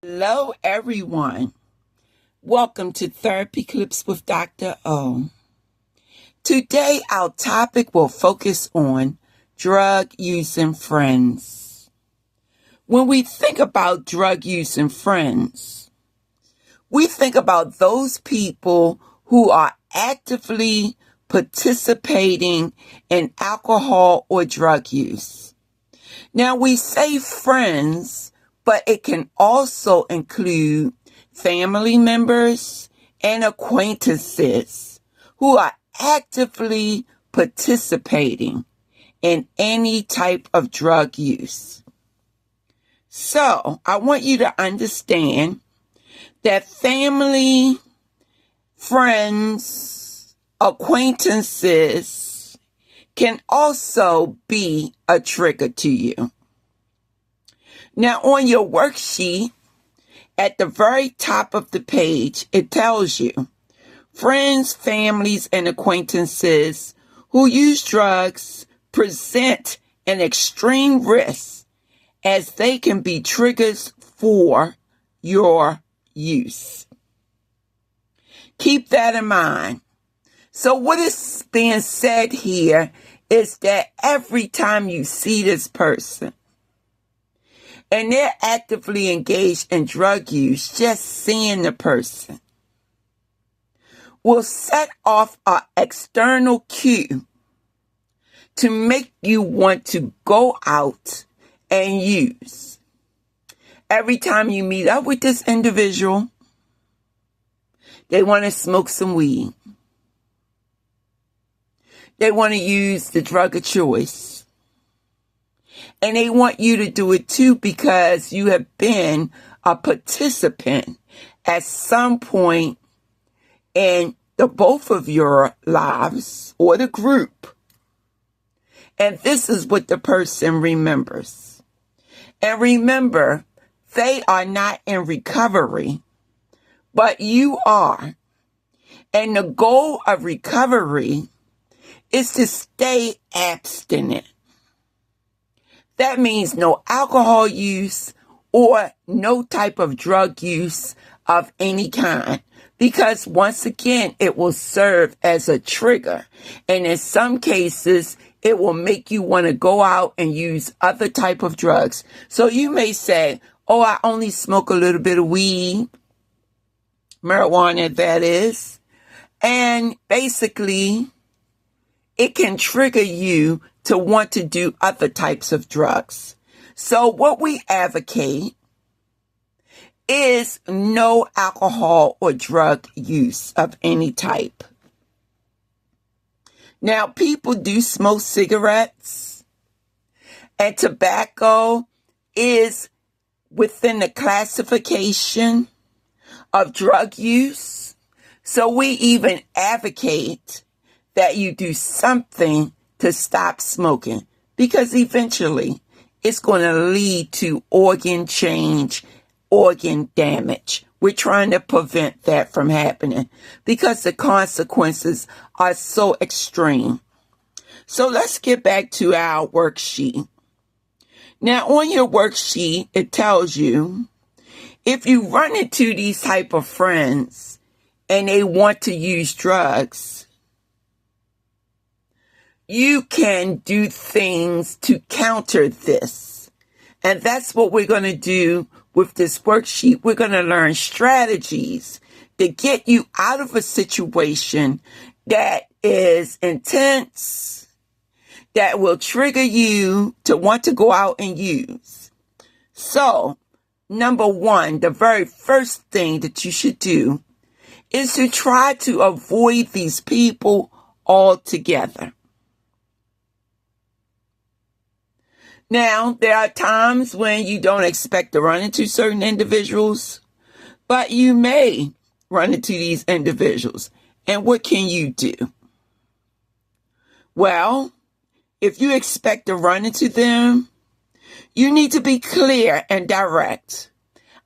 Hello, everyone. Welcome to Therapy Clips with Dr. O. Today, our topic will focus on drug using friends. When we think about drug using friends, we think about those people who are actively participating in alcohol or drug use. Now, we say friends, but it can also include family members and acquaintances who are actively participating in any type of drug use. So, I want you to understand that family, friends, acquaintances can also be a trigger to you. Now, on your worksheet, at the very top of the page, it tells you friends, families, and acquaintances who use drugs present an extreme risk as they can be triggers for your use. Keep that in mind. So what is being said here is that every time you see this person, and they're actively engaged in drug use, just seeing the person will set off an external cue to make you want to go out and use. Every time you meet up with this individual, they want to smoke some weed. They want to use the drug of choice. And they want you to do it too because you have been a participant at some point in the both of your lives or the group. And this is what the person remembers. And remember, they are not in recovery, but you are. And the goal of recovery is to stay abstinent. That means no alcohol use or no type of drug use of any kind. Because once again, it will serve as a trigger. And in some cases, it will make you want to go out and use other type of drugs. So you may say, oh, I only smoke a little bit of weed, marijuana that is. And basically, it can trigger you to want to do other types of drugs. So what we advocate is no alcohol or drug use of any type. Now, people do smoke cigarettes, and tobacco is within the classification of drug use. So we even advocate that you do something to stop smoking, because eventually it's going to lead to organ change, organ damage. We're trying to prevent that from happening because the consequences are so extreme. So let's get back to our worksheet. Now, on your worksheet, it tells you if you run into these type of friends and they want to use drugs, you can do things to counter this. And that's what we're going to do with this worksheet. We're going to learn strategies to get you out of a situation that is intense, that will trigger you to want to go out and use. So, number one, the very first thing that you should do is to try to avoid these people altogether. Now, there are times when you don't expect to run into certain individuals, but you may run into these individuals. And what can you do? Well, if you expect to run into them, you need to be clear and direct.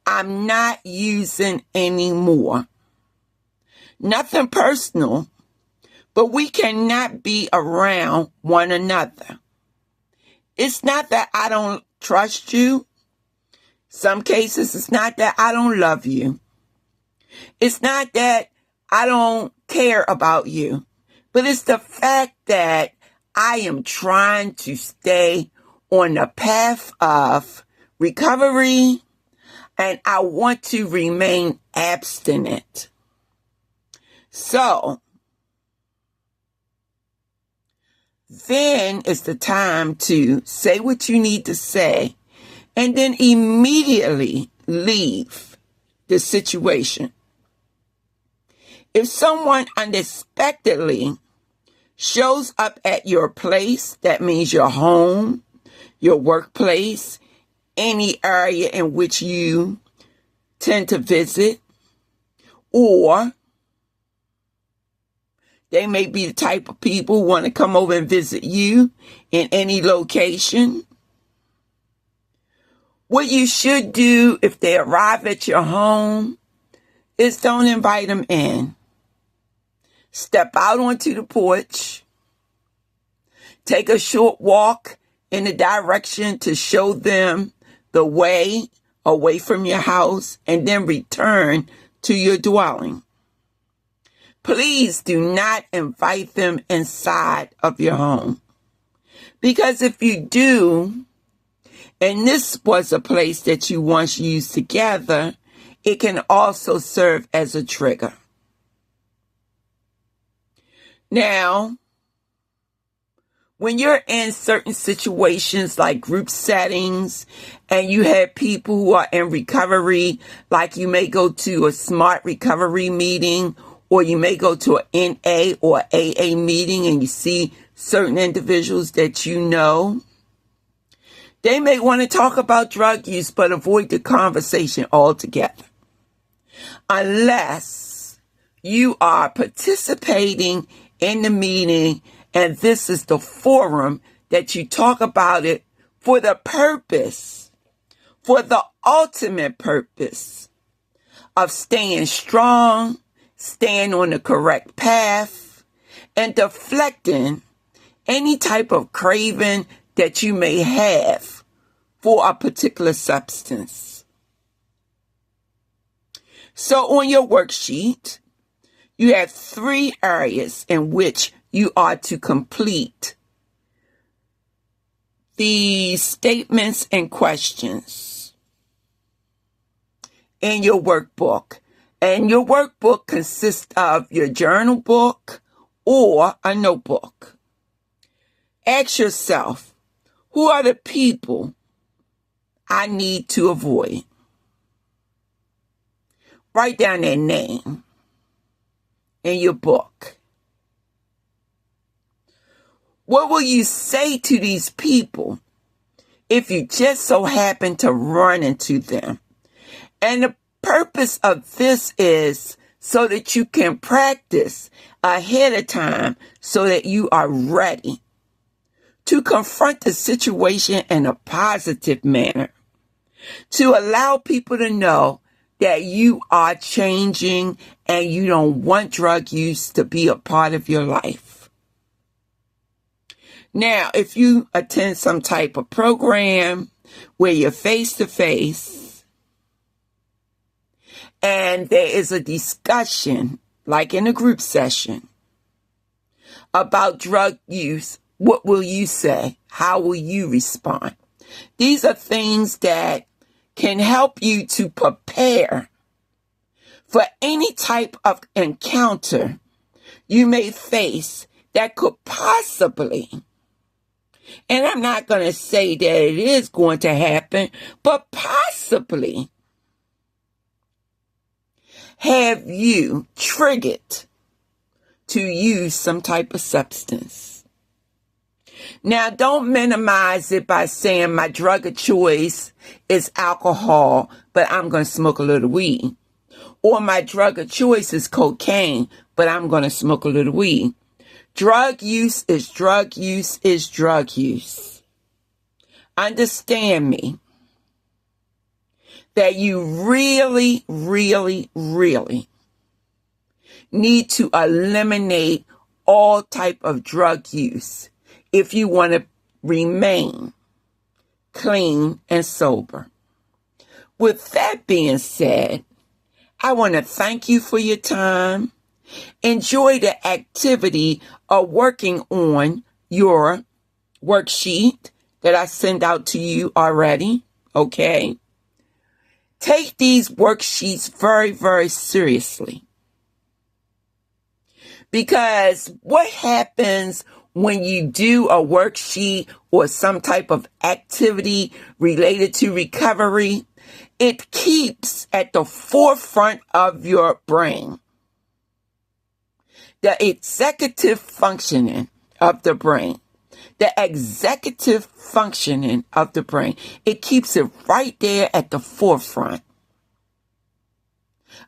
I'm not using any more. Nothing personal, but we cannot be around one another. It's not that I don't trust you. Some cases, it's not that I don't love you. It's not that I don't care about you. But it's the fact that I am trying to stay on the path of recovery, and I want to remain abstinent. So, then it's the time to say what you need to say and then immediately leave the situation. If someone unexpectedly shows up at your place, that means your home, your workplace, any area in which you tend to visit, or they may be the type of people who want to come over and visit you in any location. What you should do if they arrive at your home is don't invite them in. Step out onto the porch. Take a short walk in the direction to show them the way away from your house, and then return to your dwelling. Please do not invite them inside of your home. Because if you do, and this was a place that you once used together, it can also serve as a trigger. Now, when you're in certain situations like group settings and you have people who are in recovery, like you may go to a SMART recovery meeting, or you may go to an NA or AA meeting and you see certain individuals that you know, they may want to talk about drug use but avoid the conversation altogether. Unless you are participating in the meeting and this is the forum that you talk about it for the purpose, for the ultimate purpose of staying strong, staying on the correct path, and deflecting any type of craving that you may have for a particular substance. So on your worksheet, you have 3 areas in which you are to complete the statements and questions in your workbook. And your workbook consists of your journal book or a notebook. Ask yourself, who are the people I need to avoid? Write down their name in your book. What will you say to these people if you just so happen to run into them? And the purpose of this is so that you can practice ahead of time so that you are ready to confront the situation in a positive manner, to allow people to know that you are changing and you don't want drug use to be a part of your life. Now, if you attend some type of program where you're face-to-face and there is a discussion, like in a group session, about drug use, what will you say? How will you respond? These are things that can help you to prepare for any type of encounter you may face that could possibly, and I'm not going to say that it is going to happen, but possibly have you triggered to use some type of substance. Now, don't minimize it by saying my drug of choice is alcohol, but I'm going to smoke a little weed. Or my drug of choice is cocaine, but I'm going to smoke a little weed. Drug use is drug use is drug use. Understand me that you really, really, really need to eliminate all type of drug use if you want to remain clean and sober. With that being said, I want to thank you for your time. Enjoy the activity of working on your worksheet that I sent out to you already. Okay? Take these worksheets very, very seriously. Because what happens when you do a worksheet or some type of activity related to recovery, it keeps at the forefront of your brain the executive functioning of the brain. The executive functioning of the brain. It keeps it right there at the forefront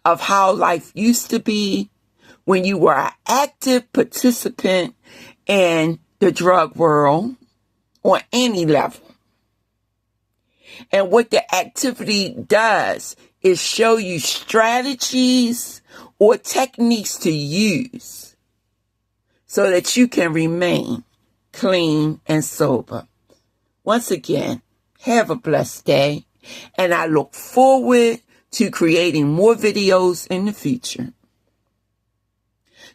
of how life used to be when you were an active participant in the drug world on any level. And what the activity does is show you strategies or techniques to use so that you can remain clean and sober. Once again, have a blessed day, and I look forward to creating more videos in the future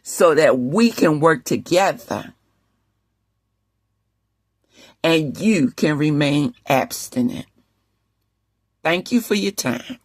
so that we can work together and you can remain abstinent. Thank you for your time.